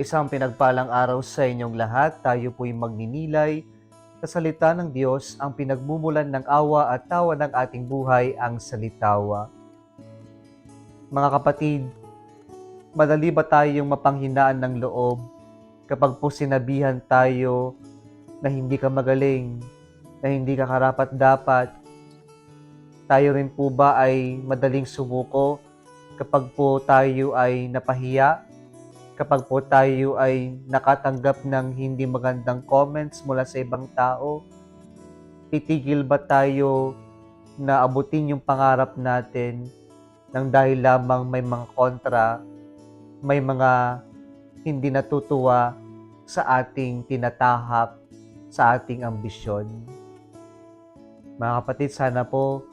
Isang pinagpalang araw sa inyong lahat. Tayo po'y magninilay sa salita ng Diyos, ang pinagmumulan ng awa at tawa ng ating buhay, ang salitawa. Mga kapatid, madali ba tayong mapanghinaan ng loob kapag po sinabihan tayo na hindi ka magaling, na hindi ka karapat-dapat? Tayo rin po ba ay madaling sumuko kapag po tayo ay napahiya? Kapag po tayo ay nakatanggap ng hindi magandang comments mula sa ibang tao? Titigil ba tayo na abutin yung pangarap natin nang dahil lamang may mga kontra, may mga hindi natutuwa sa ating tinatahak, sa ating ambisyon? Mga kapatid, sana po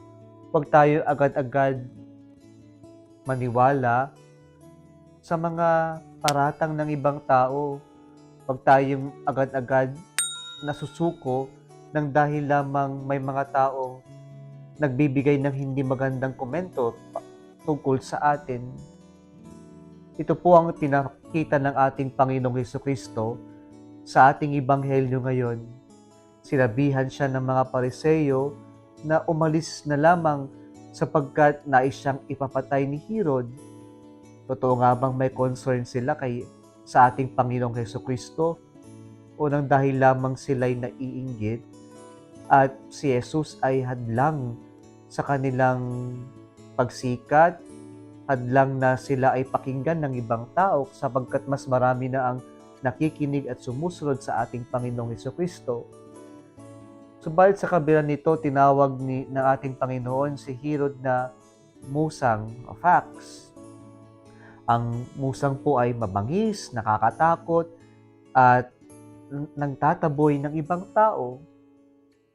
huwag tayo agad-agad maniwala sa mga paratang ng ibang tao. Huwag tayong agad-agad nasusuko nang dahil lamang may mga taong nagbibigay ng hindi magandang komento tungkol sa atin. Ito po ang pinakita ng ating Panginoong Hesukristo sa ating Ebanghelyo ngayon. Sinabihan siya ng mga Pariseo na umalis na lamang sapagkat nais siyang ipapatay ni Herod. Totoo nga bang may concern sila sa ating Panginoong Hesukristo? O nang dahil lamang sila'y naiinggit at si Jesus ay hadlang sa kanilang pagsikat, hadlang na sila ay pakinggan ng ibang tao sapagkat mas marami na ang nakikinig at sumusunod sa ating Panginoong Hesukristo. Subalit sa kabila nito, tinawag ng ating Panginoon si Herod na musang o fox. Ang musang po ay mabangis, nakakatakot, at nagtataboy ng ibang tao.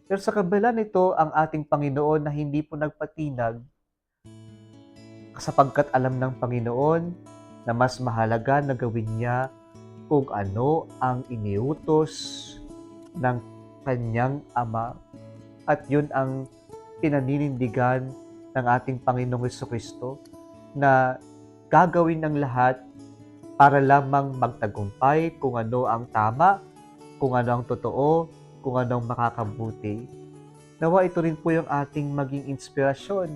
Pero sa kabila nito, ang ating Panginoon na hindi po nagpatinag, sapagkat alam ng Panginoon na mas mahalaga na gawin niya kung ano ang iniutos ng kanyang Ama. At yun ang pinaninindigan ng ating Panginoong Hesukristo, na gagawin ng lahat para lamang magtagumpay kung ano ang tama, kung ano ang totoo, kung ano ang makakabuti. Nawa ito rin po yung ating maging inspirasyon,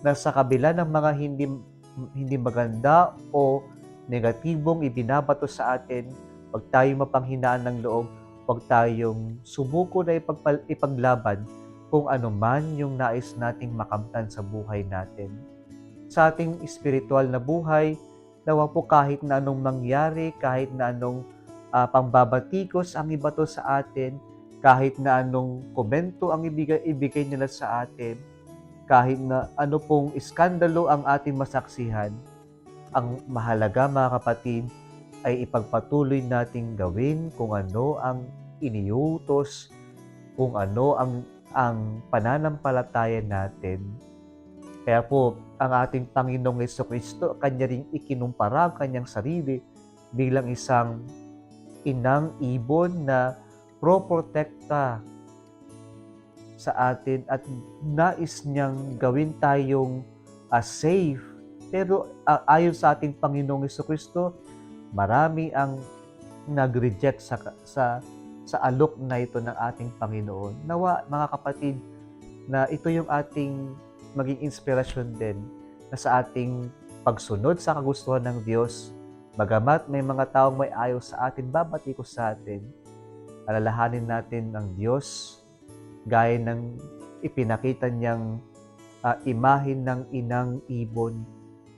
na sa kabila ng mga hindi maganda o negatibong ibinabato sa atin, huwag tayong mapanghinaan ng loob, huwag tayong sumuko na ipaglaban kung ano man yung nais nating makamtan sa buhay natin. Sa ating espiritual na buhay, nawa po kahit na anong mangyari, kahit na anong pambabatikos ang ibato sa atin, kahit na anong komento ang ibigay nila sa atin, kahit na ano pong iskandalo ang ating masaksihan, ang mahalaga mga kapatid ay ipagpatuloy nating gawin kung ano ang iniutos, kung ano ang pananampalataya natin. Kaya po, ang ating Panginoong Hesukristo, kanya ring ikinumpara ang kanyang sarili bilang isang inang ibon na pro-protekta sa atin at nais niyang gawin tayong safe. Pero ayon sa ating Panginoong Hesukristo, marami ang nag-reject sa alok na ito ng ating Panginoon. Nawa, mga kapatid, na ito yung ating maging inspirasyon din na sa ating pagsunod sa kagustuhan ng Diyos, bagamat may mga taong may ayaw sa atin, babatikos sa atin, alalahanin natin ang Diyos gaya ng ipinakita niyang imahin ng inang ibon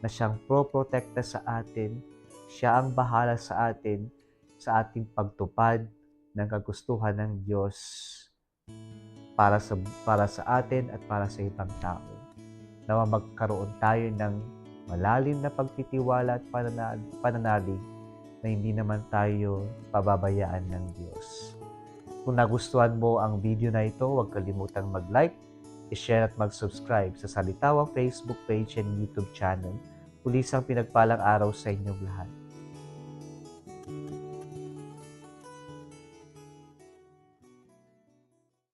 na siyang pro-protekta sa atin. Siya ang bahala sa atin sa ating pagtupad ng kagustuhan ng Diyos para sa atin at para sa ibang tao. Nawa magkaroon tayo ng malalim na pagtitiwala at pananalig na hindi naman tayo pababayaan ng Diyos. Kung nagustuhan mo ang video na ito, huwag kalimutang mag-like, i-share at mag-subscribe sa Salitawa Facebook page and YouTube channel. Pulisang pinagpalang araw sa inyong lahat.